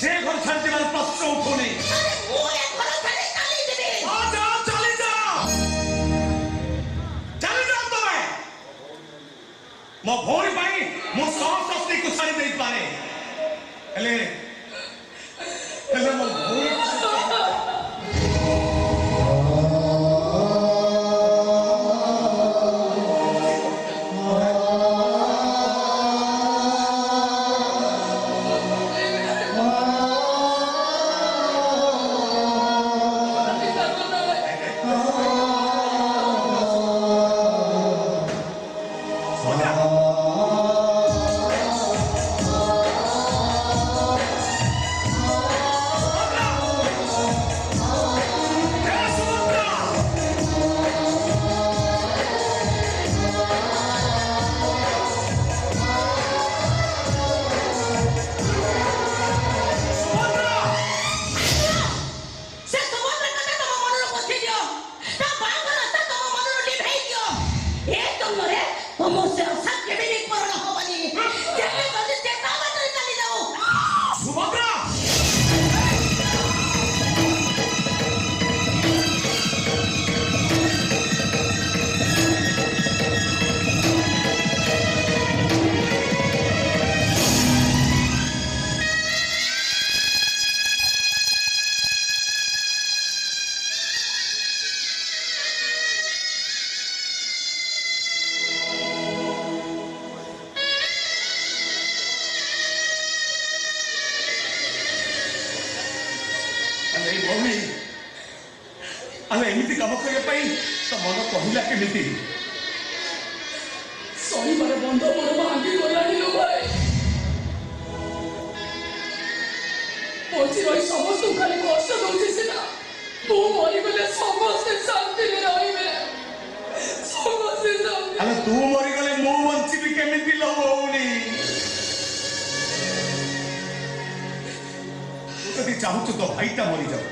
से घर छाड़ देवार प्रश्न उठुनी अरे वो ए घर छाड़ी चली देबे आ जाओ चली जाओ तमे मो भोरी पाई मो सब शक्ति को छाड़ी दे पारे हेले मो भोरी अरे एमती काम करने तो मन कहला केमी सही मारे बंध मोर भांगी गलानी लो भाई पहुंची रही समस्त खाली कष्ट दौचे सीना तू मरी गले समस्त शांति रे रहिबे समस्त शांति अरे तू मरी गले मो बंचिबी केमिति लो होउनी तू कदी चाहू तो भाईटा मरी जाओ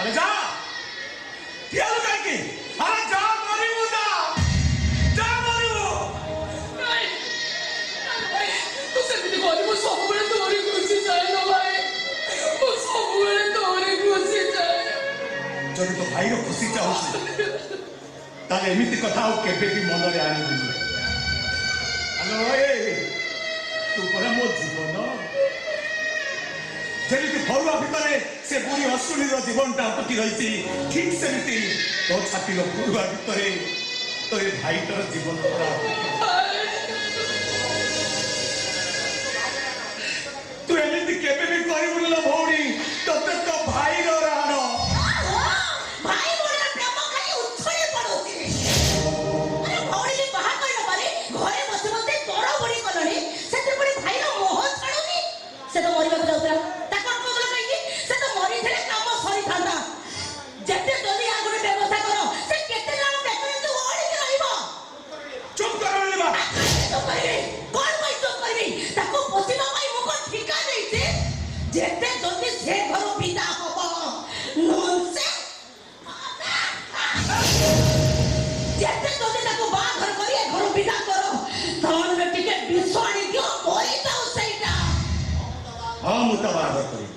अरे जा क्या लगा के अरे जा मरी मुदा जा मरी वो नहीं तू से भी कोई वो सब बड़े तोरी खुशी जाए ना भाई वो सब बड़े तोरी खुशी जाए जब तो भाई रो खुशी चाहू ताले एमिति कथा हो केबे भी मन रे आनी बुझी हेलो ए तू परा मो जीवन जेमिति फरुआ भितरे से बुढ़ी अश्विनी जीवनटा अटकी रही ठीक सेमती तो छाती फरुआ भितरे तो ये भाईटर जीवन तू एमिति केबे भी करिबुनी लो भौणी तते तो भाई रो रानो भाई मोर प्रेम खाली उछळे पडोसी अरे भौणी बाहा कइला पारे घरे बसे बसे तोड़ बड़ी कलणी सेते बड़ी भाई रो मोह छाडुनी से तो मरिबा जाउतरा ताको को गला कहि से तो मरि थेले काम सरी थांदा जते जल्दी आगुर व्यवस्था करो से केते जण बेकर तू ओडी के रहिबो चुप करो लेबा तो करबे कोन भाई तो करबे ताको पोसिबा भाई मुको ठिका देइते जते जल्दी से घर बिदा होबो नोनसे जते जल्दी ताको बा घर करिए घर बिदा करो तहन में टिके विश्वाणी दियो कोई तो सेटा हां मुतबार करी